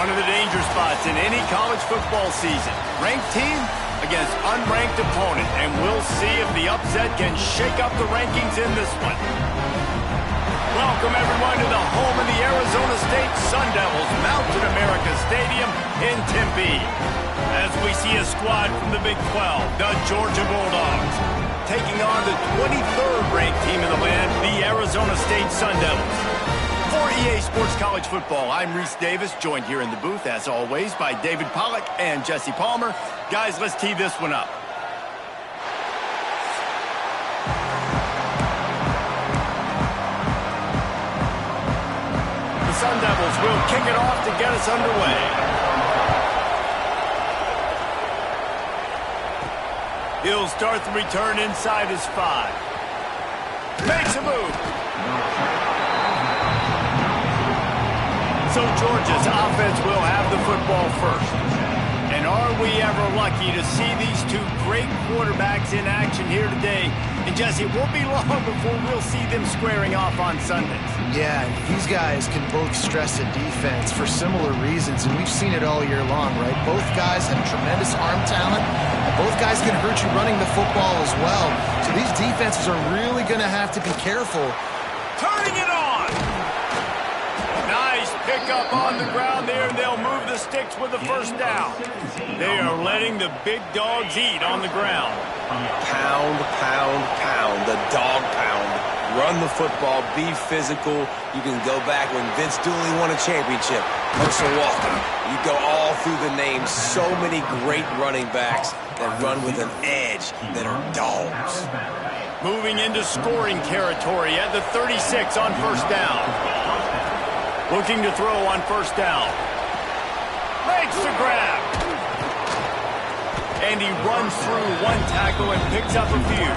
One of the danger spots in any college football season. Ranked team against unranked opponent, and we'll see if the upset can shake up the rankings in this one. Welcome, everyone, to the home of the Arizona State Sun Devils, Mountain America Stadium in Tempe. As we see a squad from the Big 12, the Georgia Bulldogs, taking on the 23rd ranked team in the land, the Arizona State Sun Devils. For EA Sports College Football, I'm Reese Davis, joined here in the booth, as always, by David Pollack and Jesse Palmer. Guys, let's tee this one up. The Sun Devils will kick it off to get us underway. He'll start the return inside his 5. Makes a move. So Georgia's offense will have the football first. And are we ever lucky to see these two great quarterbacks in action here today? And Jesse, it won't be long before we'll see them squaring off on Sundays. Yeah, these guys can both stress a defense for similar reasons, and we've seen it all year long, right? Both guys have tremendous arm talent, and both guys can hurt you running the football as well. So these defenses are really going to have to be careful. Turning it on! Nice pickup on the ground there, and they'll move the sticks with the first down. They are letting the big dogs eat on the ground. Pound, pound, pound, the dog pound. Run the football, be physical. You can go back when Vince Dooley won a championship. Herschel Walker. You go all through the names. So many great running backs that run with an edge that are dogs. Moving into scoring territory at the 36 on first down. Looking to throw on first down. Makes the grab. And he runs through one tackle and picks up a few.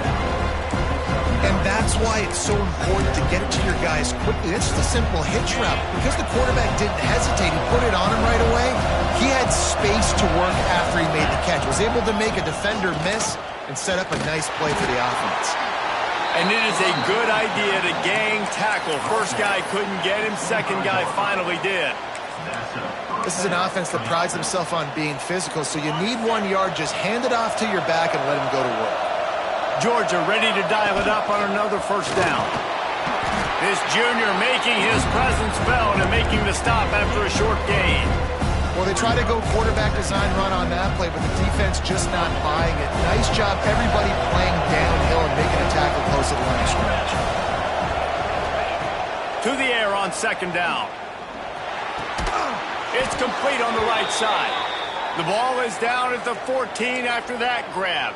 And that's why it's so important to get it to your guys quickly. It's just a simple hitch route. Because the quarterback didn't hesitate, he put it on him right away. He had space to work after he made the catch. Was able to make a defender miss and set up a nice play for the offense. And it is a good idea to gang tackle. First guy couldn't get him, second guy finally did. This is an offense that prides himself on being physical, so you need 1 yard, just hand it off to your back and let him go to work. Georgia ready to dial it up on another first down. This junior making his presence felt and making the stop after a short gain. Well, they try to go quarterback design run on that play, but the defense just not buying it. Nice job, everybody playing downhill and making a tackle close to the line of scrimmage. To the air on second down. It's complete on the right side. The ball is down at the 14 after that grab.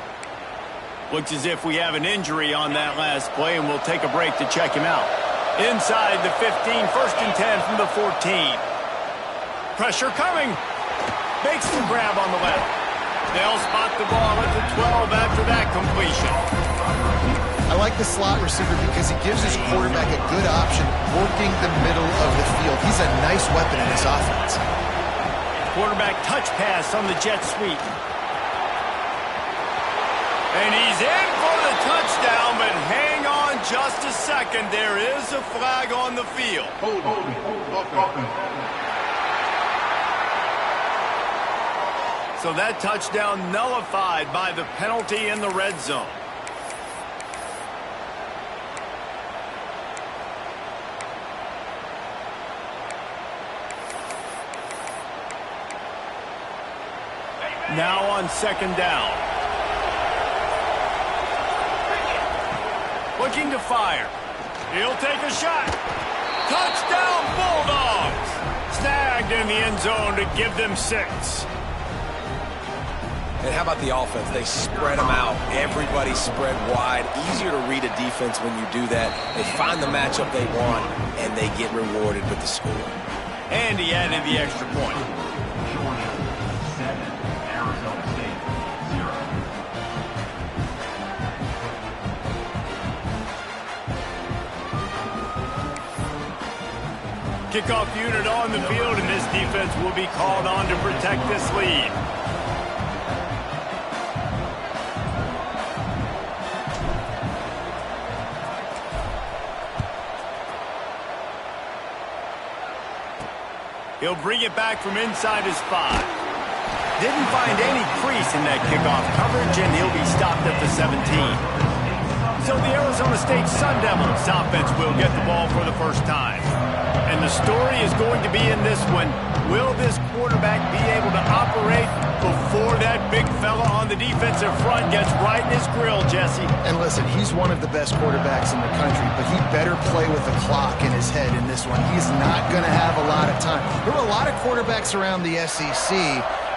Looks as if we have an injury on that last play, and we'll take a break to check him out. Inside the 15, first and 10 from the 14. Pressure coming. Makes the grab on the left. They'll spot the ball at the 12 after that completion. I like the slot receiver because he gives his quarterback a good option working the middle of the field. He's a nice weapon in this offense. Quarterback touch pass on the jet sweep. And he's in for the touchdown, but hang on just a second. There is a flag on the field. So that touchdown nullified by the penalty in the red zone. Now on second down. Looking to fire. He'll take a shot. Touchdown Bulldogs! Snagged in the end zone to give them 6. And how about the offense? They spread them out. Everybody spread wide. Easier to read a defense when you do that. They find the matchup they want, and they get rewarded with the score. And he added the extra point. Kickoff unit on the field, and this defense will be called on to protect this lead. He'll bring it back from inside his 5. Didn't find any crease in that kickoff coverage, and he'll be stopped at the 17. So the Arizona State Sun Devils offense will get the ball for the first time. And the story is going to be in this one. Will this quarterback be able to operate before that big fella on the defensive front gets right in his grill, Jesse? And listen, he's one of the best quarterbacks in the country, but he better play with the clock in his head in this one. He's not going to have a lot of time. There were a lot of quarterbacks around the SEC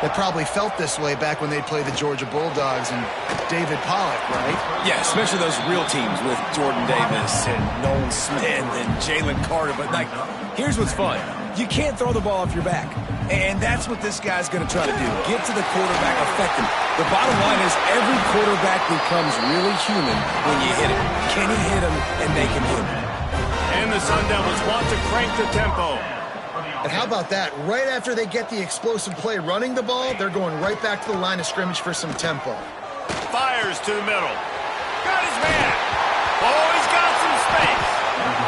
that probably felt this way back when they played the Georgia Bulldogs and David Pollock, right? Yeah, especially those real teams with Jordan Davis and Nolan Smith and Jalen Carter. But, like, here's what's fun. You can't throw the ball off your back. And that's what this guy's going to try to do. Get to the quarterback, affect him. The bottom line is every quarterback becomes really human when you hit him. Can he hit him and make him hit him? And the Sun Devils want to crank the tempo. And how about that? Right after they get the explosive play running the ball, they're going right back to the line of scrimmage for some tempo. Fires to the middle. Got his man. Oh, he's got some space.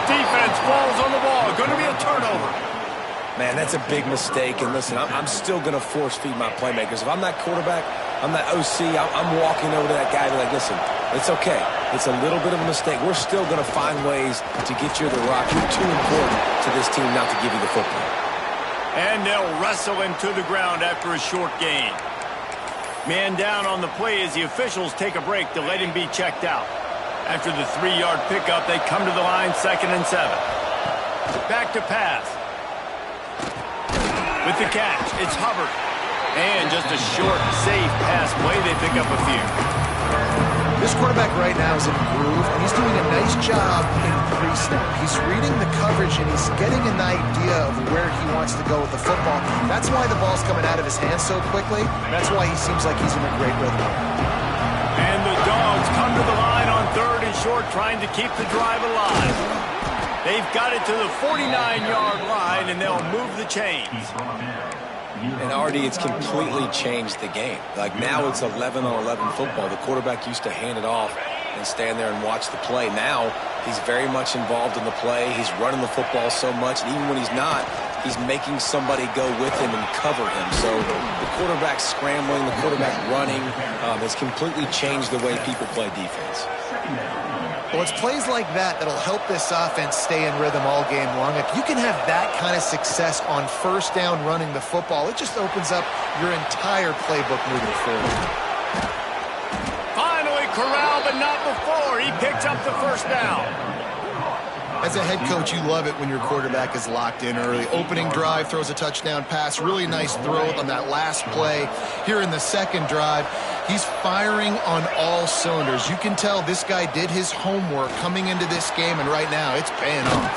Defense falls on the ball. Going to be a turnover. Man, that's a big mistake. And listen, I'm still going to force feed my playmakers. If I'm that quarterback, I'm that OC, I'm walking over to that guy and be like, listen, it's okay. It's a little bit of a mistake. We're still going to find ways to get you the rock. You're too important to this team not to give you the football. And they'll wrestle him to the ground after a short gain. Man down on the play as the officials take a break to let him be checked out. After the 3-yard pickup, they come to the line 2nd and 7. Back to pass. With the catch, it's Hubbard. And just a short, safe pass play, they pick up a few. This quarterback right now is in a groove, and he's doing a nice job in pre-snap. He's reading the coverage, and he's getting an idea of where he wants to go with the football. That's why the ball's coming out of his hands so quickly. That's why he seems like he's in a great rhythm. And the Dogs come to the line on 3rd and short, trying to keep the drive alive. They've got it to the 49-yard line, and they'll move the chains. And Artie, it's completely changed the game. Like now it's 11-on-11 football. The quarterback used to hand it off and stand there and watch the play. Now he's very much involved in the play. He's running the football so much, and even when he's not, he's making somebody go with him and cover him. So the quarterback scrambling, the quarterback running has completely changed the way people play defense. Well, it's plays like that that'll help this offense stay in rhythm all game long. If you can have that kind of success on first down running the football, it just opens up your entire playbook moving forward. Finally corralled, but not before. He picks up the first down. As a head coach, you love it when your quarterback is locked in early. Opening drive, throws a touchdown pass. Really nice throw on that last play. Here in the second drive, he's firing on all cylinders. You can tell this guy did his homework coming into this game, and right now it's paying off.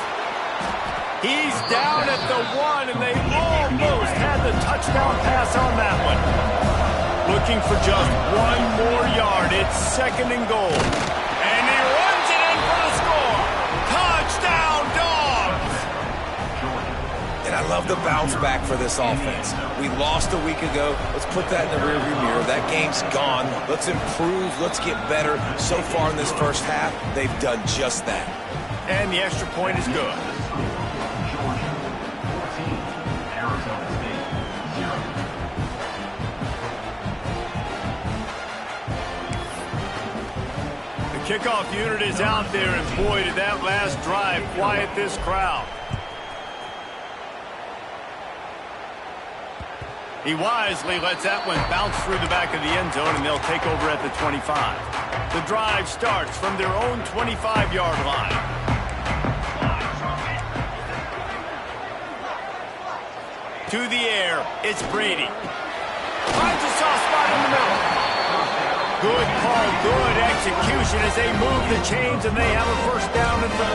He's down at the 1, and they almost had the touchdown pass on that one. Looking for just 1 more yard. It's 2nd and goal. And he runs it in for the score. Touchdown, Dogs! And I love the bounce back for this offense. We lost a week ago. Let's put that in the rearview mirror. That game's gone. Let's improve. Let's get better. So far in this first half, they've done just that. And the extra point is good. The kickoff unit is out there, and boy, did that last drive quiet this crowd. He wisely lets that one bounce through the back of the end zone, and they'll take over at the 25. The drive starts from their own 25-yard line. To the air, it's Brady. Finds a soft spot in the middle. Good call, good execution as they move the chains, and they have a first down at the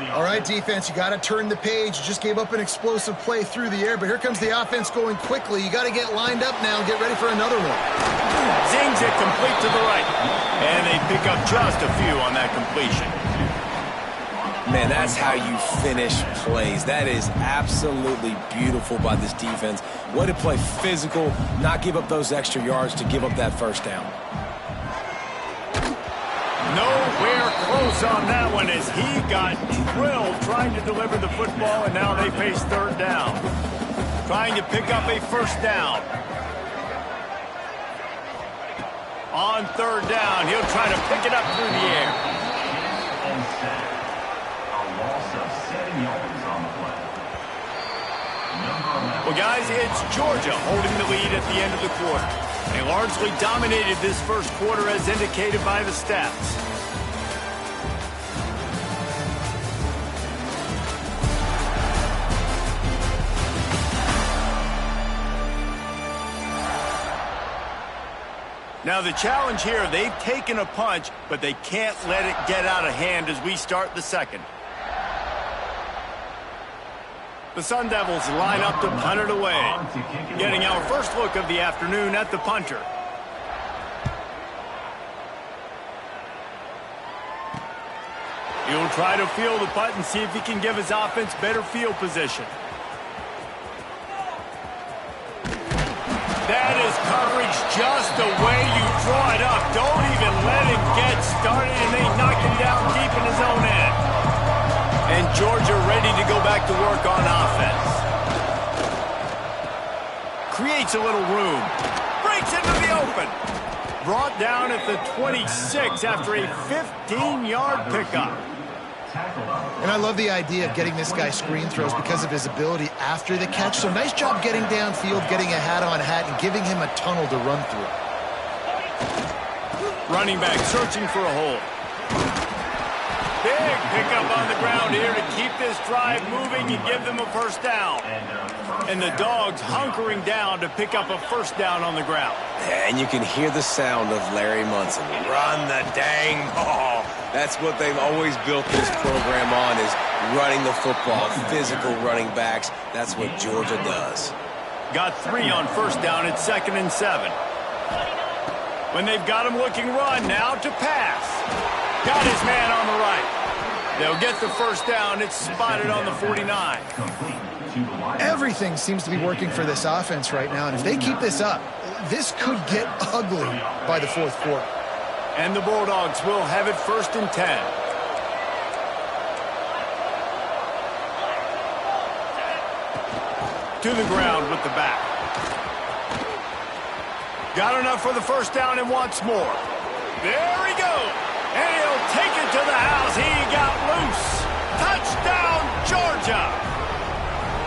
38. All right, defense, you got to turn the page. You just gave up an explosive play through the air, but here comes the offense going quickly. You got to get lined up now and get ready for another one. Zings it complete to the right. And they pick up just a few on that completion. Man, that's how you finish plays. That is absolutely beautiful by this defense. Way to play physical, not give up those extra yards to give up that first down. Nowhere close close on that one as he got drilled trying to deliver the football, and now they face third down. Trying to pick up a first down. On third down, he'll try to pick it up through the air. Well, guys, it's Georgia holding the lead at the end of the quarter. They largely dominated this first quarter as indicated by the stats. Now the challenge here, they've taken a punch, but they can't let it get out of hand as we start the second. The Sun Devils line up to punt it away. Getting our first look of the afternoon at the punter. He'll try to field the punt and see if he can give his offense better field position. That is coverage just the way you draw it up. Don't even let him get started, and they knock him down deep in his own end. And Georgia ready to go back to work on offense. Creates a little room. Breaks into the open. Brought down at the 26 after a 15-yard pickup. And I love the idea of getting this guy screen throws because of his ability after the catch. So nice job getting downfield, getting a hat-on-hat, and giving him a tunnel to run through. Running back searching for a hole. Big pickup on the ground here to keep this drive moving and give them a first down. And the Dogs hunkering down to pick up a first down on the ground. And you can hear the sound of Larry Munson. Run the dang ball. That's what they've always built this program on, is running the football, physical running backs. That's what Georgia does. Got 3 on first down at 2nd and 7. When they've got him looking run, now to pass. Got his man on the right. They'll get the first down. It's spotted on the 49. Everything seems to be working for this offense right now, and if they keep this up, this could get ugly by the fourth quarter. And the Bulldogs will have it 1st and 10. To the ground with the back. Got enough for the first down and wants more. There he goes. And he'll take it to the house. He got loose. Touchdown, Georgia.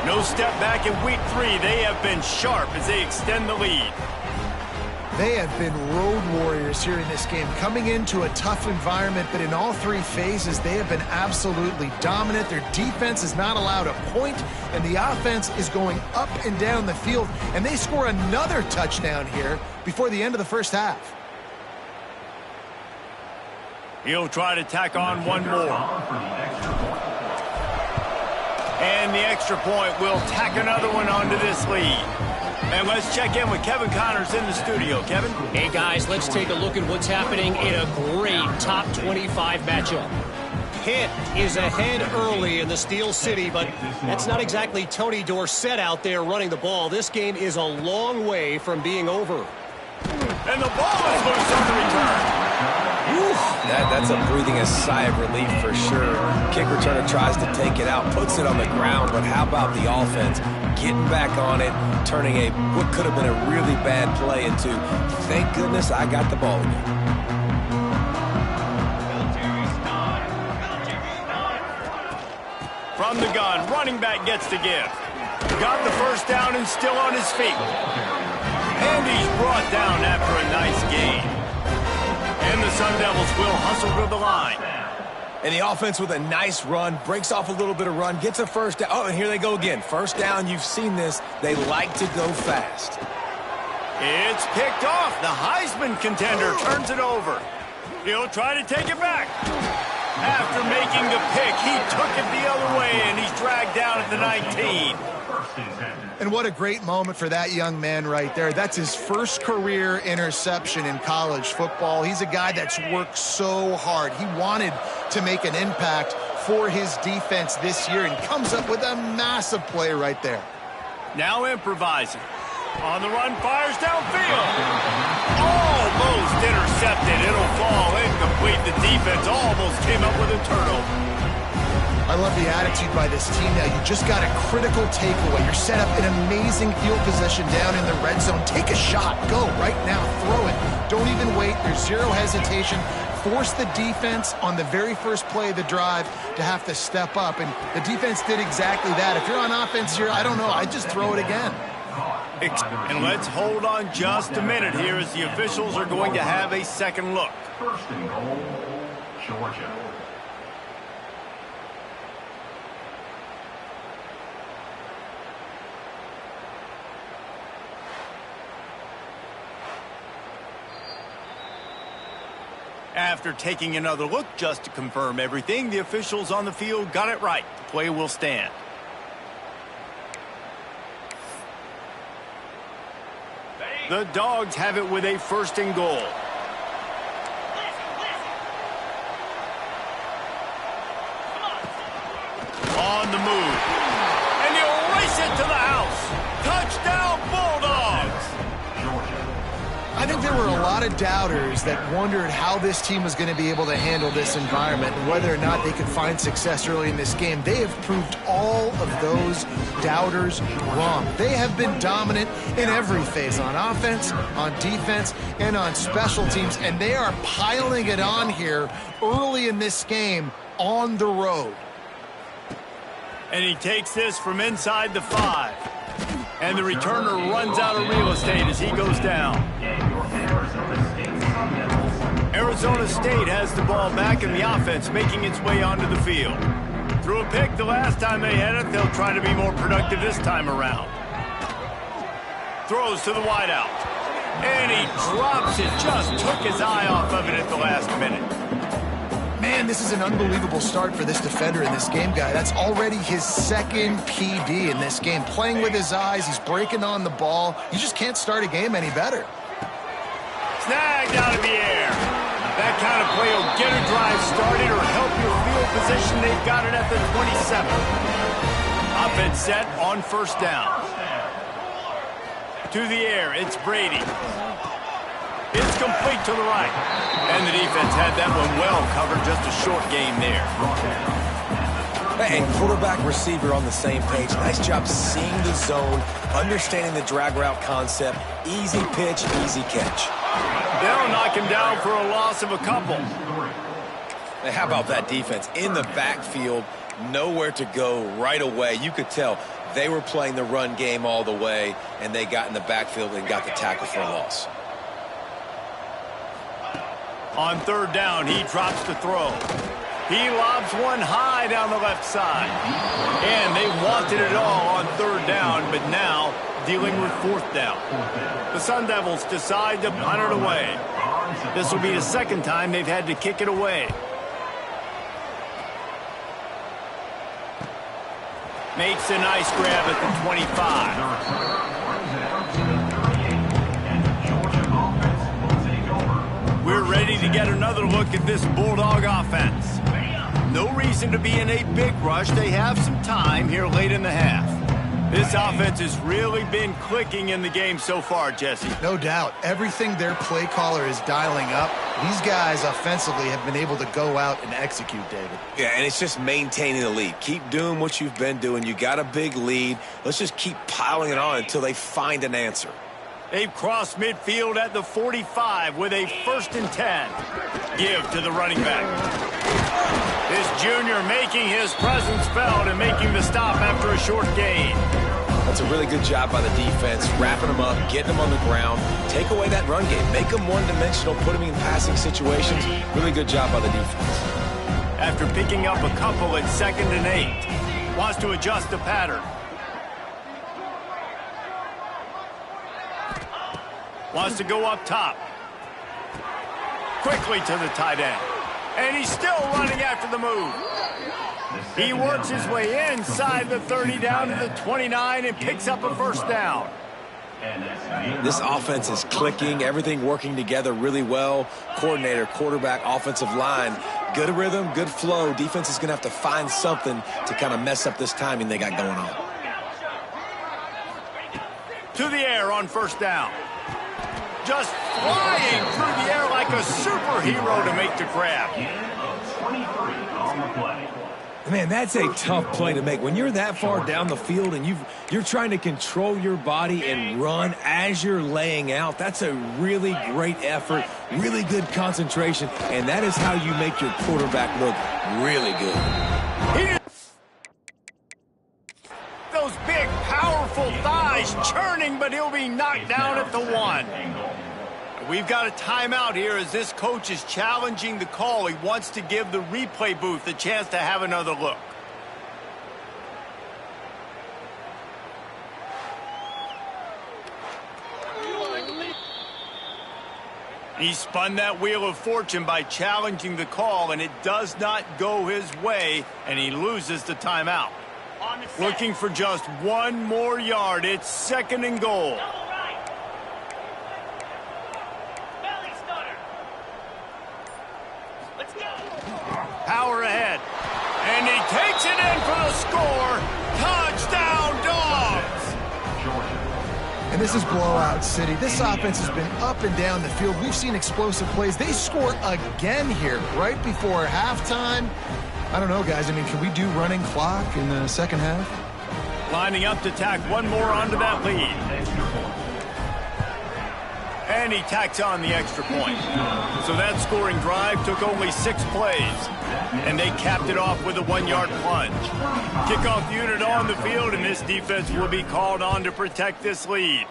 No step back in week 3. They have been sharp as they extend the lead. They have been road warriors here in this game, coming into a tough environment, but in all 3 phases, they have been absolutely dominant. Their defense is not allowed a point, and the offense is going up and down the field, and they score another touchdown here before the end of the first half. He'll try to tack on one more. And the extra point will tack another one onto this lead. And let's check in with Kevin Connors in the studio. Kevin? Hey, guys, let's take a look at what's happening in a great top 25 matchup. Pitt is ahead early in the Steel City, but that's not exactly Tony Dorsett out there running the ball. This game is a long way from being over. And the ball is loose on the return. That's a breathing a sigh of relief for sure. Kick returner tries to take it out, puts it on the ground, but how about the offense getting back on it, turning what could have been a really bad play into, thank goodness I got the ball again. From the gun, running back gets to give. Got the first down and still on his feet. And he's brought down after a nice gain. And the Sun Devils will hustle to the line. And the offense with a nice run, breaks off a little bit of run, gets a first down. Oh, and here they go again. First down, you've seen this. They like to go fast. It's picked off. The Heisman contender turns it over. He'll try to take it back. After making the pick, he took it the other way, and he's dragged down at the 19. And what a great moment for that young man right there. That's his first career interception in college football. He's a guy that's worked so hard. He wanted to make an impact for his defense this year and comes up with a massive play right there. Now improvising. On the run, fires downfield. Almost intercepted. It'll fall incomplete. The defense almost came up with a turnover. I love the attitude by this team now. You just got a critical takeaway. You're set up in amazing field position down in the red zone. Take a shot. Go right now. Throw it. Don't even wait. There's zero hesitation. Force the defense on the very first play of the drive to have to step up. And the defense did exactly that. If you're on offense here, I don't know. I'd just throw it again. And let's hold on just a minute here as the officials are going to have a second look. First and goal, Georgia. After taking another look just to confirm everything, the officials on the field got it right. The play will stand. The Dogs have it with a first and goal. On the move. And he'll race it to the house. Touchdown, Bulldogs! I think there were a lot of doubters that wondered how this team was going to be able to handle this environment and whether or not they could find success early in this game. They have proved all of those doubters wrong. They have been dominant in every phase, on offense, on defense, and on special teams, and they are piling it on here early in this game on the road. And he takes this from inside the 5. And the returner runs out of real estate as he goes down. Arizona State has the ball back in the offense, making its way onto the field. Threw a pick the last time they had it. They'll try to be more productive this time around. Throws to the wideout. And he drops it. Just took his eye off of it at the last minute. Man, this is an unbelievable start for this defender in this game, guy. That's already his second PD in this game. Playing with his eyes, he's breaking on the ball. You just can't start a game any better. Snagged out of the air. That kind of play will get a drive started or help your field position. They've got it at the 27. Offense set on first down. To the air, it's Brady. It's complete to the right. And the defense had that one well covered. Just a short game there. And quarterback receiver on the same page. Nice job seeing the zone, understanding the drag route concept. Easy pitch, easy catch. They'll knock him down for a loss of a couple. Now, how about that defense? In the backfield, nowhere to go right away. You could tell they were playing the run game all the way, and they got in the backfield and got the tackle for a loss. On third down, he drops the throw. He lobs one high down the left side. And they wanted it all on third down, but now dealing with fourth down. The Sun Devils decide to punt it away. This will be the second time they've had to kick it away. Makes a nice grab at the 25. We're ready to get another look at this Bulldog offense. No reason to be in a big rush. They have some time here late in the half. This offense has really been clicking in the game so far, Jesse. No doubt. Everything their play caller is dialing up, these guys offensively have been able to go out and execute, David. Yeah, and it's just maintaining the lead. Keep doing what you've been doing. You got a big lead. Let's just keep piling it on until they find an answer. They've crossed midfield at the 45 with a 1st and 10. Give to the running back. This junior making his presence felt and making the stop after a short gain. That's a really good job by the defense, wrapping them up, getting them on the ground. Take away that run game. Make them one-dimensional, put them in passing situations. Really good job by the defense. After picking up a couple at 2nd and 8. Wants to adjust the pattern. Wants to go up top. Quickly to the tight end. And he's still running after the move. He works his way inside the 30 down to the 29 and picks up a 1st down. This offense is clicking, everything working together really well. Coordinator, quarterback, offensive line, good rhythm, good flow. Defense is going to have to find something to kind of mess up this timing they got going on. To the air on first down. Just flying through the air like a superhero to make the grab. 23 on the play. Man, that's a tough play to make. When you're that far down the field and you're trying to control your body and run as you're laying out, that's a really great effort, really good concentration, and that is how you make your quarterback look really good. Those big, powerful thighs churning, but he'll be knocked down at the 1. We've got a timeout here as this coach is challenging the call. He wants to give the replay booth a chance to have another look. He spun that wheel of fortune by challenging the call, and it does not go his way, and he loses the timeout. Looking for just 1 more yard. It's 2nd and goal. Power ahead. And he takes it in for the score. Touchdown, Dogs! And this is blowout city. This offense has been up and down the field. We've seen explosive plays. They score again here right before halftime. I don't know, guys. I mean, can we do running clock in the second half? Lining up to tack 1 more onto that lead. And he tacks on the extra point. So that scoring drive took only 6 plays. And they capped it off with a 1-yard plunge. Kickoff unit on the field, and this defense will be called on to protect this lead.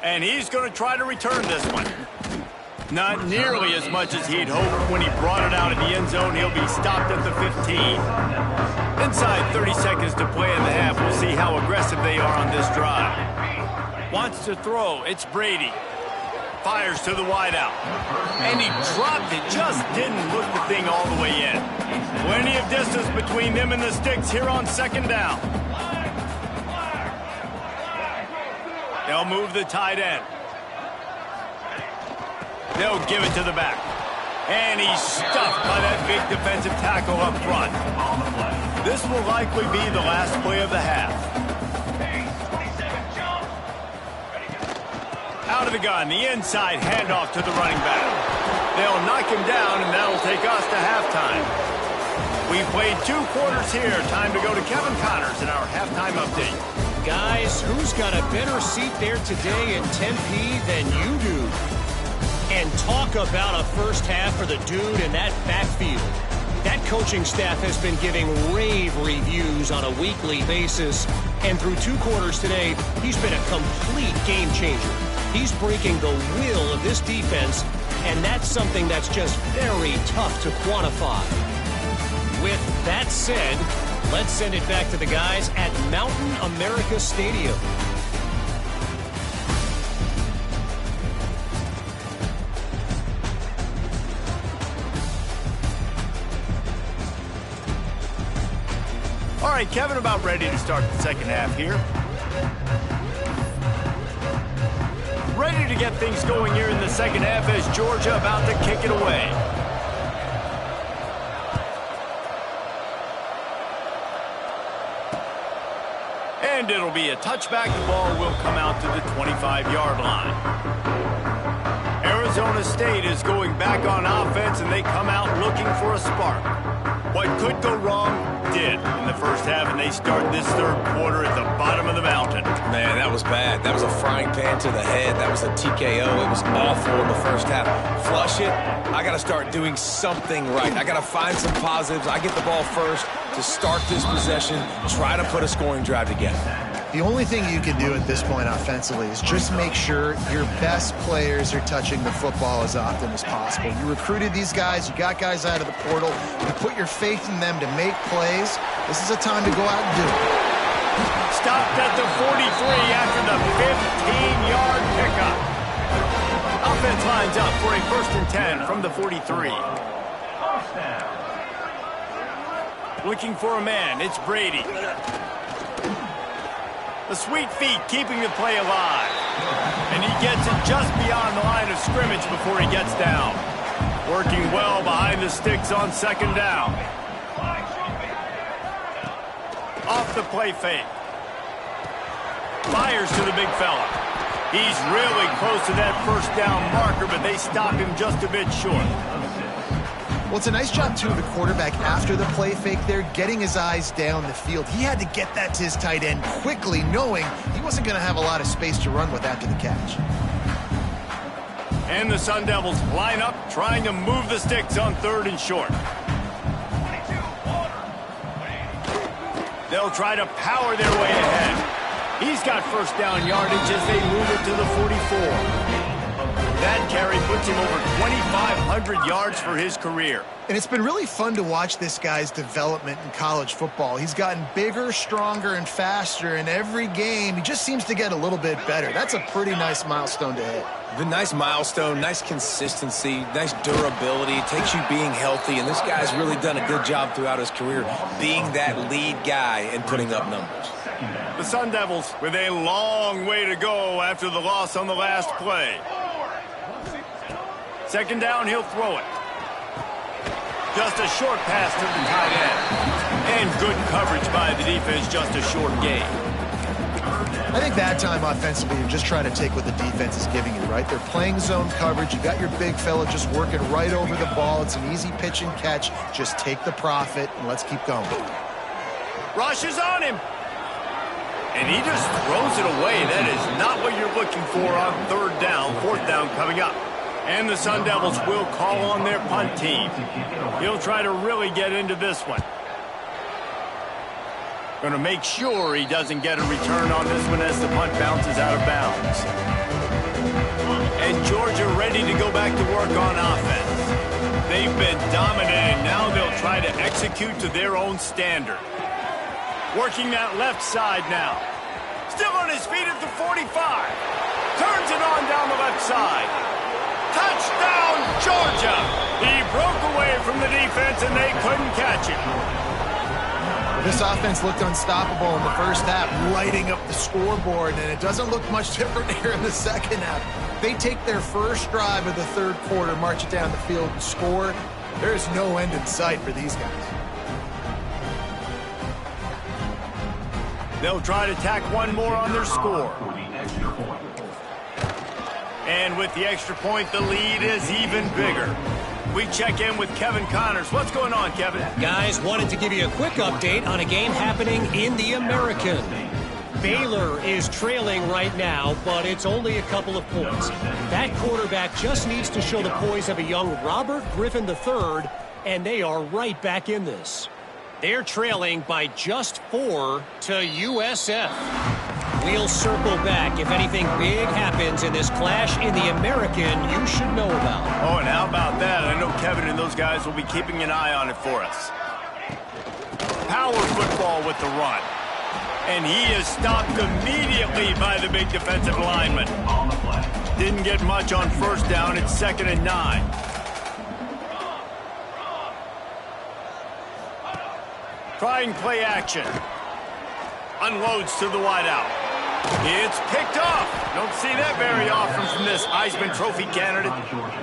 And he's going to try to return this one. Not nearly as much as he'd hoped. When he brought it out of the end zone, he'll be stopped at the 15. Inside 30 seconds to play in the half. We'll see how aggressive they are on this drive. Wants to throw. It's Brady. Fires to the wideout. And he dropped it. Just didn't look the thing all the way in. Plenty of distance between them and the sticks here on 2nd down. They'll move the tight end. They'll give it to the back. And he's stuffed by that big defensive tackle up front. This will likely be the last play of the half. Out of the gun, the inside handoff to the running back. They'll knock him down, and that'll take us to halftime. We've played 2 quarters here. Time to go to Kevin Connors in our halftime update. Guys, who's got a better seat there today in Tempe than you do? And talk about a first half for the dude in that backfield. That coaching staff has been giving rave reviews on a weekly basis. And through 2 quarters today, he's been a complete game changer. He's breaking the will of this defense, and that's something that's just very tough to quantify. With that said, let's send it back to the guys at Mountain America Stadium. All right, Kevin, about ready to start the second half here. Ready to get things going here in the second half as Georgia about to kick it away. And it'll be a touchback. The ball will come out to the 25-yard line. Arizona State is going back on offense, and they come out looking for a spark. What could go wrong did in the first half, and they start this 3rd quarter at the bottom of the mountain. Man, that was bad. That was a frying pan to the head. That was a TKO. It was awful in the first half. Flush it. I got to start doing something right. I got to find some positives. I get the ball first to start this possession, try to put a scoring drive together. The only thing you can do at this point offensively is just make sure your best players are touching the football as often as possible. You recruited these guys. You got guys out of the portal. You put your faith in them to make plays. This is a time to go out and do it. Stopped at the 43 after the 15-yard pickup. Offense lines up for a 1st and 10 from the 43. Looking for a man. It's Brady. The sweet feet keeping the play alive. And he gets it just beyond the line of scrimmage before he gets down. Working well behind the sticks on 2nd down. Off the play fake. Fires to the big fella. He's really close to that first down marker, but they stop him just a bit short. Well, it's a nice job, too, of the quarterback after the play fake there, getting his eyes down the field. He had to get that to his tight end quickly, knowing he wasn't going to have a lot of space to run with after the catch. And the Sun Devils line up, trying to move the sticks on 3rd and short. They'll try to power their way ahead. He's got first down yardage as they move it to the 44. That carry puts him over 2,500 yards for his career. And it's been really fun to watch this guy's development in college football. He's gotten bigger, stronger, and faster in every game. He just seems to get a little bit better. That's a pretty nice milestone to hit. The nice milestone, nice consistency, nice durability. It takes you being healthy, and this guy's really done a good job throughout his career being that lead guy and putting up numbers. The Sun Devils with a long way to go after the loss on the last play. 2nd down, he'll throw it. Just a short pass to the tight end. And good coverage by the defense, just a short gain. I think that time offensively, you're just trying to take what the defense is giving you, right? They're playing zone coverage. You got your big fella just working right over the ball. It's an easy pitch and catch. Just take the profit and let's keep going. Rush is on him. And he just throws it away. That is not what you're looking for on 3rd down, 4th down coming up. And the Sun Devils will call on their punt team. He'll try to really get into this one. Going to make sure he doesn't get a return on this one as the punt bounces out of bounds. And Georgia ready to go back to work on offense. They've been dominating. Now they'll try to execute to their own standard. Working that left side now. Still on his feet at the 45. Turns it on down the left side. Touchdown, Georgia! He broke away from the defense and they couldn't catch him. This offense looked unstoppable in the first half, lighting up the scoreboard, and it doesn't look much different here in the second half. They take their first drive of the 3rd quarter, march it down the field, and score. There's no end in sight for these guys. They'll try to tack one more on their score. And with the extra point, the lead is even bigger. We check in with Kevin Connors. What's going on, Kevin? Guys, wanted to give you a quick update on a game happening in the American. Baylor is trailing right now, but it's only a couple of points. That quarterback just needs to show the poise of a young Robert Griffin III, and they are right back in this. They're trailing by just 4 to USF. We'll circle back if anything big happens in this clash in the American you should know about. Oh, and how about that? I know Kevin and those guys will be keeping an eye on it for us. Power football with the run. And he is stopped immediately by the big defensive lineman. Didn't get much on 1st down. It's 2nd and 9. Trying play action. Unloads to the wideout. It's picked off. Don't see that very often from this Heisman Trophy candidate.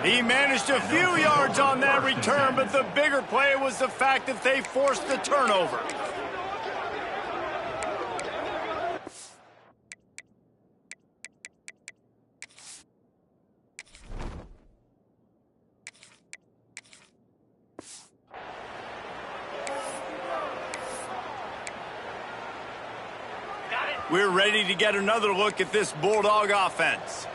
He managed a few yards on that return, but the bigger play was the fact that they forced the turnover. We're ready to get another look at this Bulldog offense.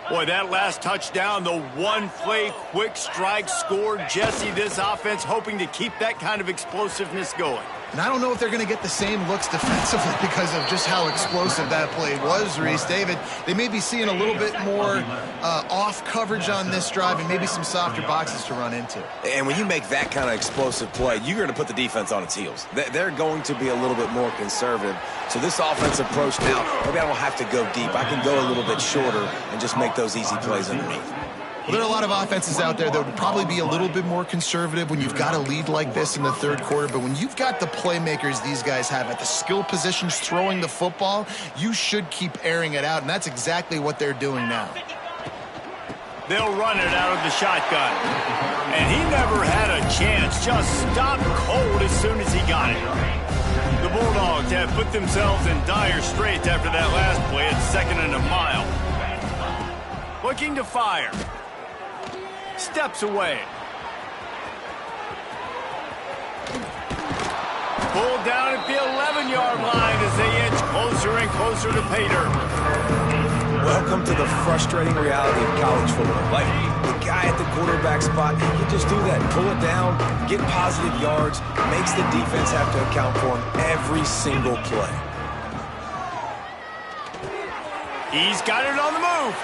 Boy, that last touchdown, the one-play quick strike scored. Jesse, this offense hoping to keep that kind of explosiveness going. And I don't know if they're going to get the same looks defensively because of just how explosive that play was, Reese. David, they may be seeing a little bit more off coverage on this drive and maybe some softer boxes to run into. And when you make that kind of explosive play, you're going to put the defense on its heels. They're going to be a little bit more conservative. So this offensive approach now, maybe I don't have to go deep. I can go a little bit shorter and just make those easy plays underneath. Well, there are a lot of offenses out there that would probably be a little bit more conservative when you've got a lead like this in the 3rd quarter. But when you've got the playmakers these guys have at the skill positions throwing the football, you should keep airing it out. And that's exactly what they're doing now. They'll run it out of the shotgun. And he never had a chance. Just stopped cold as soon as he got it. The Bulldogs have put themselves in dire straits after that last play at 2nd and a mile. Looking to fire. Steps away. Pulled down at the 11-yard line as they inch closer and closer to pay dirt. Welcome to the frustrating reality of college football. Like, the guy at the quarterback spot, he can just do that. Pull it down, get positive yards, makes the defense have to account for him every single play. He's got it on the move.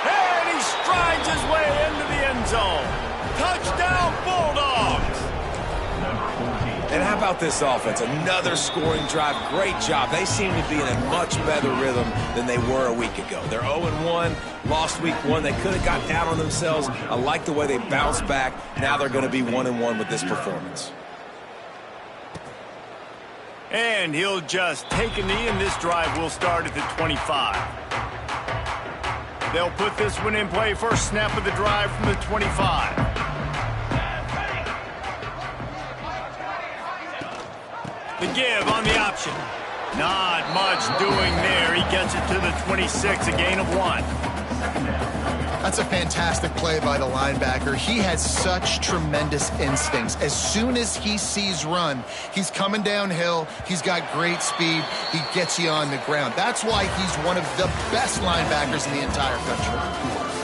And he strides his way into the end zone. Touchdown, Bulldogs! And how about this offense? Another scoring drive. Great job. They seem to be in a much better rhythm than they were a week ago. They're 0-1, lost week 1. They could have got down on themselves. I like the way they bounced back. Now they're going to be 1-1 with this performance. And he'll just take a knee, and this drive will start at the 25. They'll put this one in play. First snap of the drive from the 25. The give on the option. Not much doing there. He gets it to the 26, a gain of 1. That's a fantastic play by the linebacker. He has such tremendous instincts. As soon as he sees run, he's coming downhill. He's got great speed. He gets you on the ground. That's why he's one of the best linebackers in the entire country.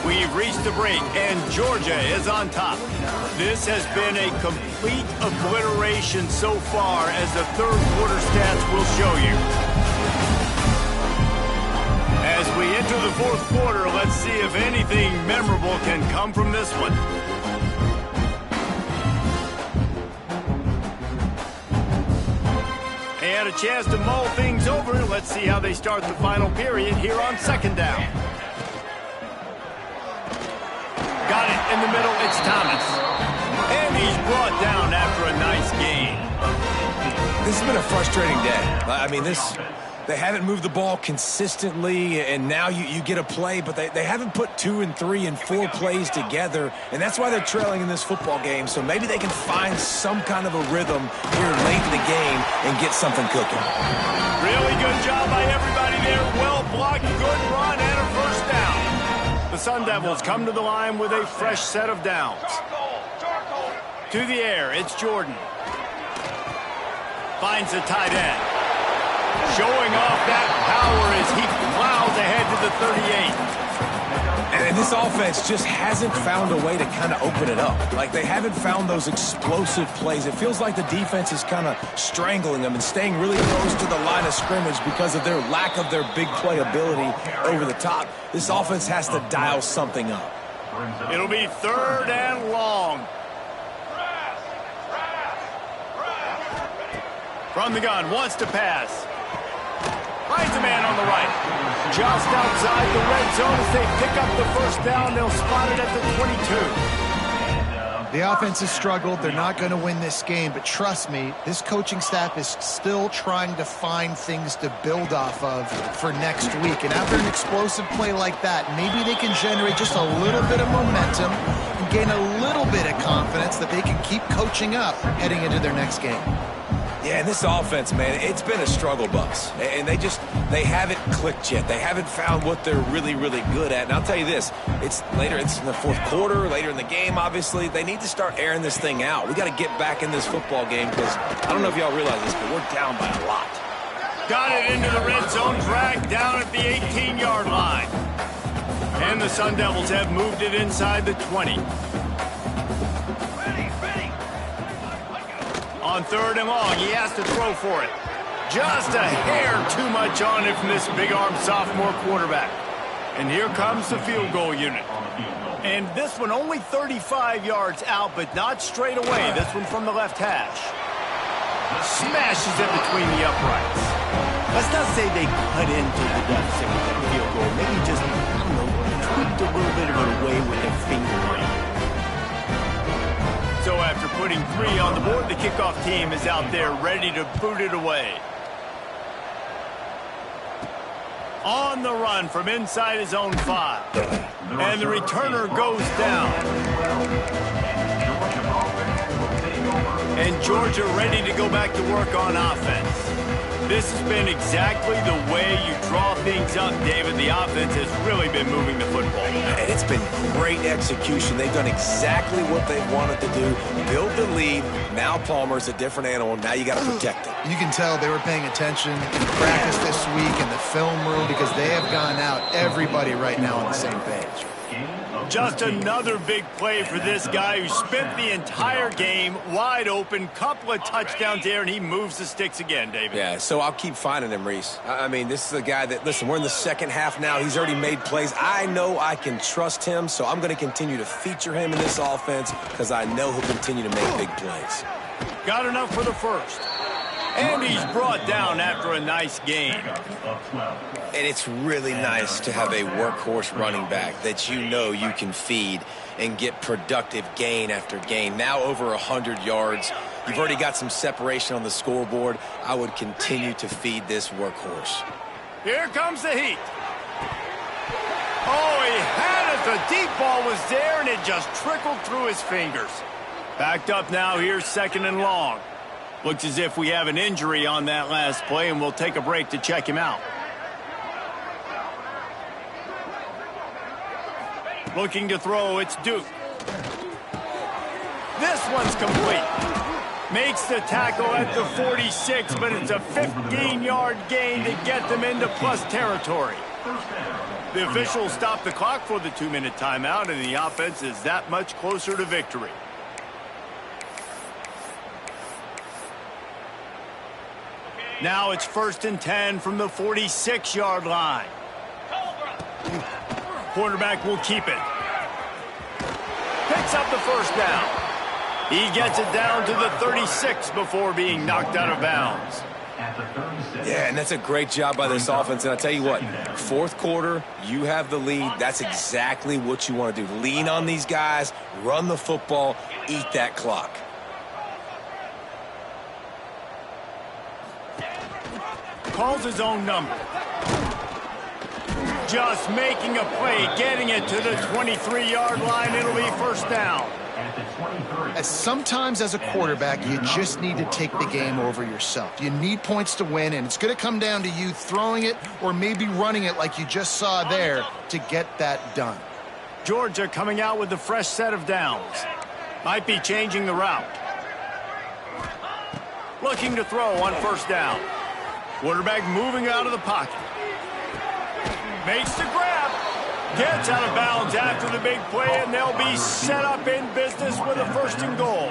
We've reached the break, and Georgia is on top. This has been a complete obliteration so far, as the third quarter stats will show you. As we enter the fourth quarter, let's see if anything memorable can come from this one. And a chance to mull things over. Let's see how they start the final period here on 2nd down. Got it in the middle. It's Thomas. And he's brought down after a nice gain. This has been a frustrating day. I mean, they haven't moved the ball consistently, and now you get a play, but they haven't put 2 and 3 and 4 plays together, and that's why they're trailing in this football game. So maybe they can find some kind of a rhythm here late in the game and get something cooking. Really good job by everybody there. Well blocked, good run, and a first down. The Sun Devils come to the line with a fresh set of downs. To the air, it's Jordan. Finds the tight end. Showing off that power as he plows ahead to the 38. And this offense just hasn't found a way to kind of open it up. Like, they haven't found those explosive plays. It feels like the defense is kind of strangling them and staying really close to the line of scrimmage because of their lack of their big play ability over the top. This offense has to dial something up. It'll be 3rd and long. From the gun, wants to pass. Finds a man on the right. Just outside the red zone as they pick up the first down. They'll spot it at the 22. The offense has struggled. They're not going to win this game, but trust me, this coaching staff is still trying to find things to build off of for next week. And after an explosive play like that, maybe they can generate just a little bit of momentum and gain a little bit of confidence that they can keep coaching up heading into their next game. Yeah, and this offense, man, it's been a struggle bus. And they haven't clicked yet. They haven't found what they're really, really good at. And I'll tell you this, it's in the fourth quarter, later in the game, obviously. They need to start airing this thing out. We got to get back in this football game because I don't know if y'all realize this, but we're down by a lot. Got it into the red zone, dragged down at the 18-yard line. And the Sun Devils have moved it inside the 20. On 3rd and long, he has to throw for it. Just a hair too much on it from this big-arm sophomore quarterback. And here comes the field goal unit. And this one only 35 yards out, but not straight away. This one from the left hash. Smashes it between the uprights. Let's not say they cut into the deficit with that field goal. Maybe just, I don't know, tweaked a little bit of it away with their finger ring. So after putting 3 on the board, the kickoff team is out there ready to boot it away. On the run from inside his own 5. And the returner goes down. and Georgia ready to go back to work on offense. This has been exactly the way you draw things up, David. The offense has really been moving the football. And it's been great execution. They've done exactly what they wanted to do. Build the lead. Now Palmer's a different animal. Now you got to protect it. You can tell they were paying attention in practice this week in the film room because they have gone out everybody right now on the same page. Just another big play for this guy who spent the entire game wide open. Couple of touchdowns there, and he moves the sticks again, David. Yeah, so I'll keep finding him, Reese. I mean, this is a guy that, listen, we're in the second half now. He's already made plays. I know I can trust him, so I'm going to continue to feature him in this offense because I know he'll continue to make big plays. Got enough for the first. And he's brought down after a nice game. And it's really nice to have a workhorse running back that you know you can feed and get productive gain after gain. Now over 100 yards. You've already got some separation on the scoreboard. I would continue to feed this workhorse. Here comes the heat. Oh, he had it. The deep ball was there, and it just trickled through his fingers. Backed up now. Here's 2nd and long. Looks as if we have an injury on that last play, and we'll take a break to check him out. Looking to throw, it's Duke. This one's complete. Makes the tackle at the 46, but it's a 15-yard gain to get them into plus territory. The officials stop the clock for the 2-minute timeout, and the offense is that much closer to victory. Now it's 1st and 10 from the 46-yard line. Quarterback will keep it. Picks up the first down. He gets it down to the 36 before being knocked out of bounds. Yeah, and that's a great job by this offense. And I'll tell you what, 4th quarter, you have the lead. That's exactly what you want to do. Lean on these guys, run the football, eat that clock. Calls his own number. Just making a play, getting it to the 23-yard line. It'll be 1st down. Sometimes as a quarterback, you just need to take the game over yourself. You need points to win, and it's going to come down to you throwing it or maybe running it like you just saw there to get that done. Georgia coming out with a fresh set of downs. Might be changing the route. Looking to throw on 1st down. Quarterback moving out of the pocket. Makes the grab. Gets out of bounds after the big play, and they'll be set up in business with a 1st and goal.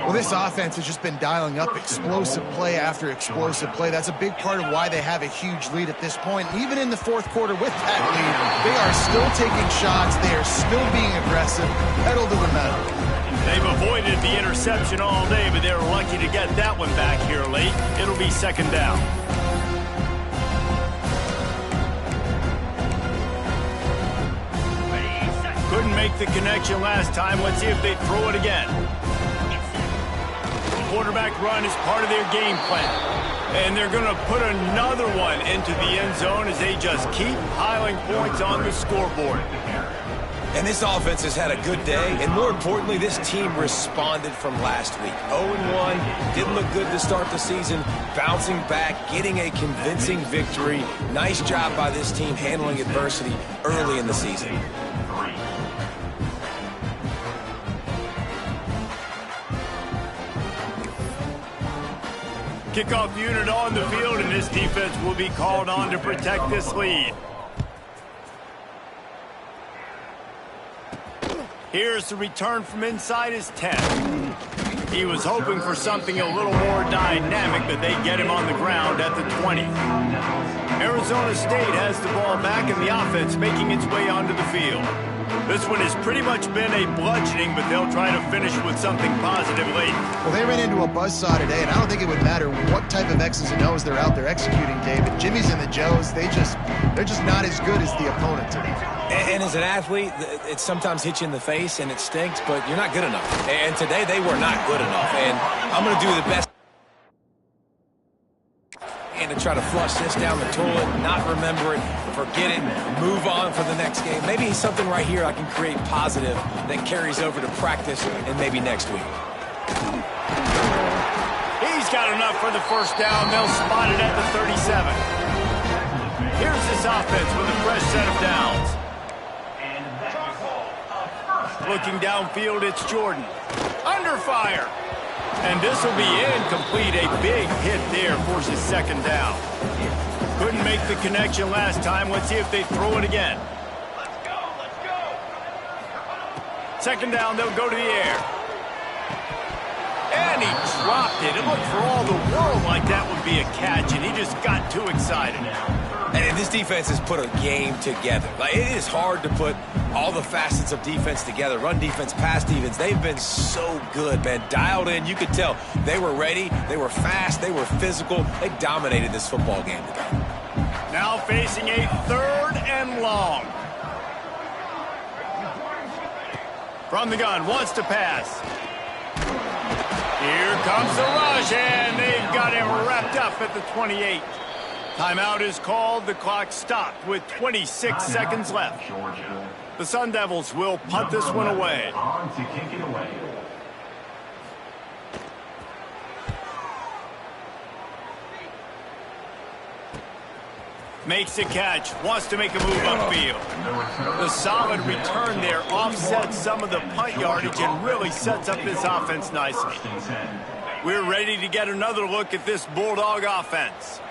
Well, this offense has just been dialing up explosive play after explosive play. That's a big part of why they have a huge lead at this point. Even in the 4th quarter with that lead, they are still taking shots. They are still being aggressive. Pedal to the metal. They've avoided the interception all day, but they're lucky to get that one back here late. It'll be 2nd down. Couldn't make the connection last time. Let's see if they throw it again. Quarterback run is part of their game plan. And they're going to put another one into the end zone as they just keep piling points on the scoreboard. And this offense has had a good day, and more importantly, this team responded from last week. 0-1, didn't look good to start the season, bouncing back, getting a convincing victory. Nice job by this team handling adversity early in the season. Kickoff unit on the field, and this defense will be called on to protect this lead. Here's the return from inside his 10. He was hoping for something a little more dynamic, but they get him on the ground at the 20. Arizona State has the ball back, and the offense making its way onto the field. This one has pretty much been a bludgeoning, but they'll try to finish with something positive late. Well, they ran into a buzzsaw today, and I don't think it would matter what type of X's and O's they're out there executing, David. Jimmy's and the Joes, they're just not as good as the opponent today. And as an athlete, it sometimes hits you in the face and it stinks, but you're not good enough. And today they were not good enough. And I'm going to do the best and to try to flush this down the toilet, not remember it, forget it, move on for the next game. Maybe something right here I can create positive that carries over to practice and maybe next week. He's got enough for the first down. They'll spot it at the 37. Here's this offense with a fresh set of downs. Looking downfield, it's Jordan. Under fire. And this will be incomplete. A big hit there forces second down. Couldn't make the connection last time. Let's see if they throw it again. Second down, they'll go to the air. And he dropped it. It looked for all the world like that would be a catch, and he just got too excited. And this defense has put a game together. Like, it is hard to put all the facets of defense together. Run defense, pass defense. They've been so good, man. Dialed in. You could tell they were ready. They were fast. They were physical. They dominated this football game today. Now facing a 3rd and long. From the gun, wants to pass. Here comes the rush, and they've got him wrapped up at the 28. Timeout is called. The clock stopped with 26 seconds left. The Sun Devils will punt this one away. On to kick it away. Makes the catch, wants to make a move upfield. The solid return there offsets some of the punt yardage and really sets up this offense nicely. We're ready to get another look at this Bulldog offense.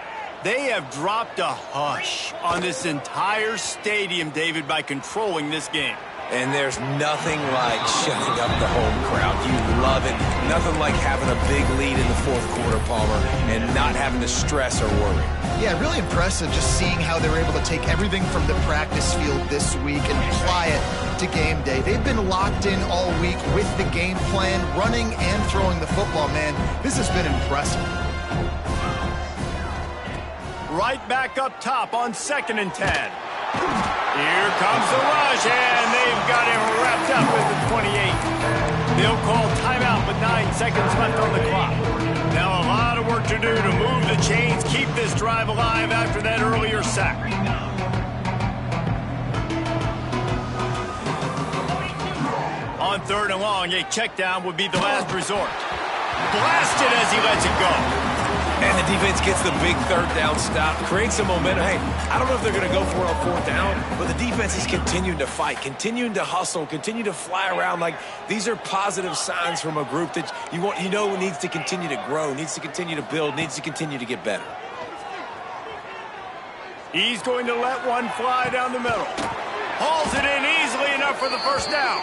They have dropped a hush on this entire stadium, David, by controlling this game. And there's nothing like shutting up the home crowd. You love it. Nothing like having a big lead in the 4th quarter, Palmer, and not having to stress or worry. Yeah, really impressive just seeing how they were able to take everything from the practice field this week and apply it to game day. They've been locked in all week with the game plan, running and throwing the football, man. This has been impressive. Right back up top on 2nd and 10. Here comes the rush, and they've got him wrapped up at the 28. They'll call timeout with 9 seconds left on the clock. Now a lot of work to do to move the chains, keep this drive alive after that earlier sack. On 3rd and long, a check down would be the last resort. Blasted as he lets it go. And the defense gets the big 3rd down stop, creates some momentum. Hey, I don't know if they're going to go for it on 4th down, but the defense is continuing to fight, continuing to hustle, continue to fly around. Like, these are positive signs from a group that you know needs to continue to grow, needs to continue to build, needs to continue to get better. He's going to let one fly down the middle. Hauls it in easily enough for the first down.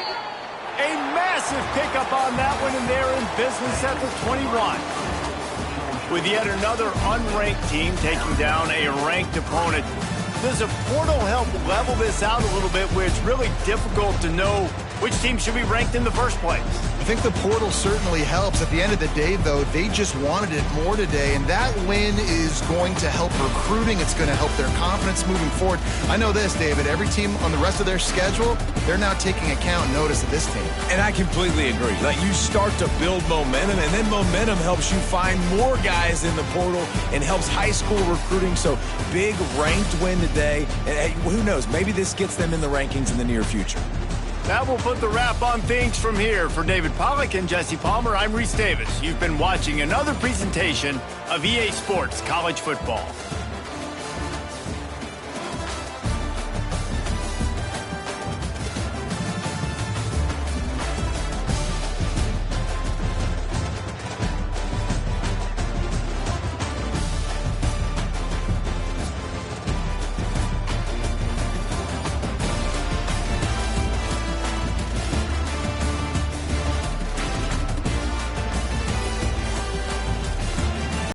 A massive pickup on that one, and they're in business at the 21. With yet another unranked team taking down a ranked opponent, does a portal help level this out a little bit where it's really difficult to know which team should be ranked in the first place? I think the portal certainly helps. At the end of the day, though, they just wanted it more today, and that win is going to help recruiting. It's going to help their confidence moving forward. I know this, David, every team on the rest of their schedule, they're now taking account and notice of this team. And I completely agree. Like, you start to build momentum, and then momentum helps you find more guys in the portal and helps high school recruiting. So big ranked win today, and who knows, maybe this gets them in the rankings in the near future. That will put the wrap on things from here. For David Pollack and Jesse Palmer, I'm Reese Davis. You've been watching another presentation of EA Sports College Football.